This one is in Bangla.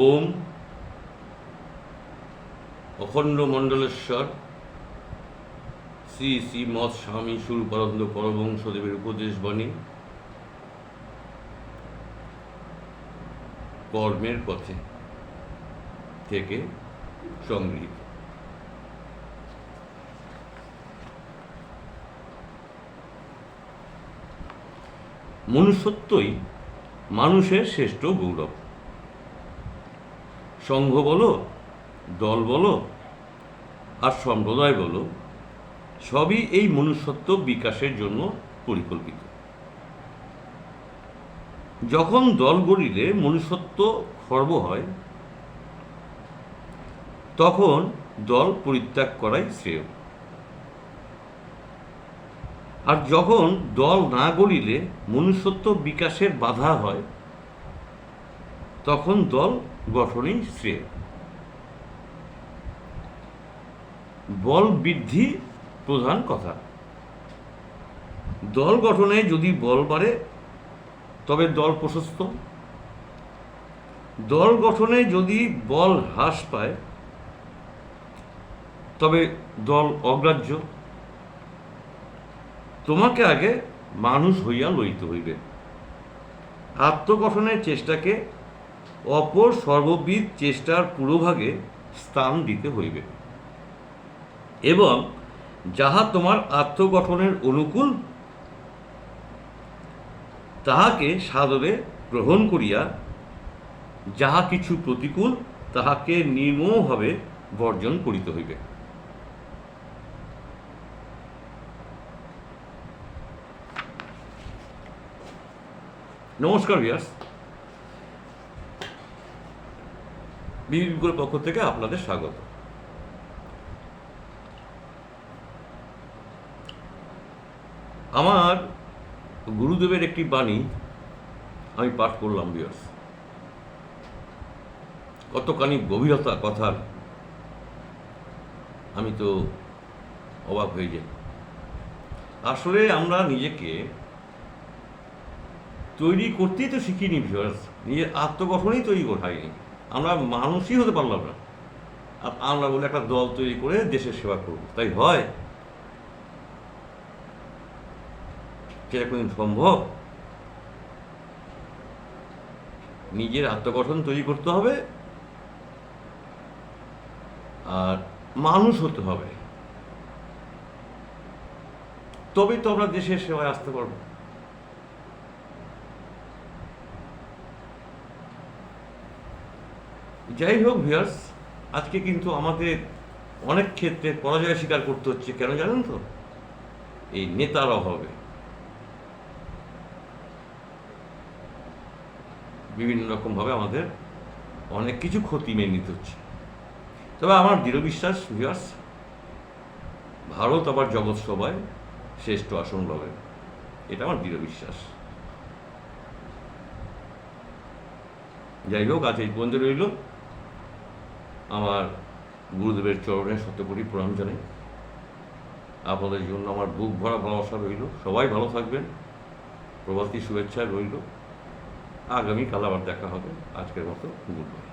ওম অখণ্ড মণ্ডলেশ্বর শ্রী শ্রী মৎ স্বামী স্বরূপানন্দ পরমহংসদেবের উপদেশ বাণী কর্মের পথে থেকে সংগৃহীত। মনুষ্যত্বই মানুষের শ্রেষ্ঠ গৌরব। সংঘ বলো, দল বলো আর সম্প্রদায় বলো, সবই এই মনুষ্যত্ব বিকাশের জন্য পরিকল্পিত। যখন দল গড়িলে মনুষ্যত্ব খর্ব হয়, তখন দল পরিত্যাগ করাই শ্রেয়। আর যখন দল না গড়িলে মনুষ্যত্ব বিকাশের বাধা হয়, তখন দল গঠনই শ্রেয়। বল বৃদ্ধি প্রধান কথা। দল গঠনে যদি বল বাড়ে তবে দল প্রশস্ত, দল গঠনে যদি বল হ্রাস পায় তবে দল অগ্রাহ্য। তোমাকে আগে মানুষ হইয়া লইতে হইবে। আত্মগঠনের চেষ্টাকে অপর সর্ববিধ চেষ্টার পুরোভাগে স্থান দিতে হইবে এবং যাহা তোমার আত্মগঠনের অনুকূল তাহাকে সাদরে গ্রহণ করিয়া, যাহা কিছু প্রতিকূল তাহাকে নির্মমভাবে বর্জন করিতে হইবে। নমস্কার ভিউয়ার্স, বিবিগুলোর পক্ষ থেকে আপনাদের স্বাগত। আমার গুরুদেবের একটি বাণী আমি পাঠ করলাম ভিউয়ার্স। কতখানি গভীরতা কথার, আমি তো অবাক হয়ে যাই। আসলে আমরা নিজেকে তৈরি করতেই তো শিখিনি ভিউয়ার্স, নিজের আত্মগঠনই তৈরি করাইনি। আমরা মানুষই হতে পারলাম না, আর আমরা বলে একটা দল তৈরি করে দেশের সেবা করব, তাই হয়? সেটা কোনদিন সম্ভব? নিজের আত্মগঠন তৈরি করতে হবে আর মানুষ হতে হবে, তবেই তো আমরা দেশের সেবায় আসতে পারবো। যাই হোক ভিউয়ার্স, আজকে কিন্তু আমাদের অনেক ক্ষেত্রে পরাজয় স্বীকার করতে হচ্ছে। কেন জানেন তো? এই নেতার অভাবে বিভিন্ন রকমভাবে আমাদের অনেক কিছু ক্ষতি মেনে নিতে হচ্ছে। তবে আমার দৃঢ় বিশ্বাস ভিউয়ার্স, ভারত আবার জগৎ সভায় শ্রেষ্ঠ আসন লবে, এটা আমার দৃঢ় বিশ্বাস। যাই হোক, আজ এই পর্যন্ত রইল। আমার গুরুদেবের চরণে শতকোটি প্রণাম জানাই। আপনাদের জন্য আমার বুক ভরা ভালোবাসা রইল। সবাই ভালো থাকবেন, প্রভাতী শুভেচ্ছা রইল। আগামীকাল আবার দেখা হবে। আজকের মতো গুড বাই।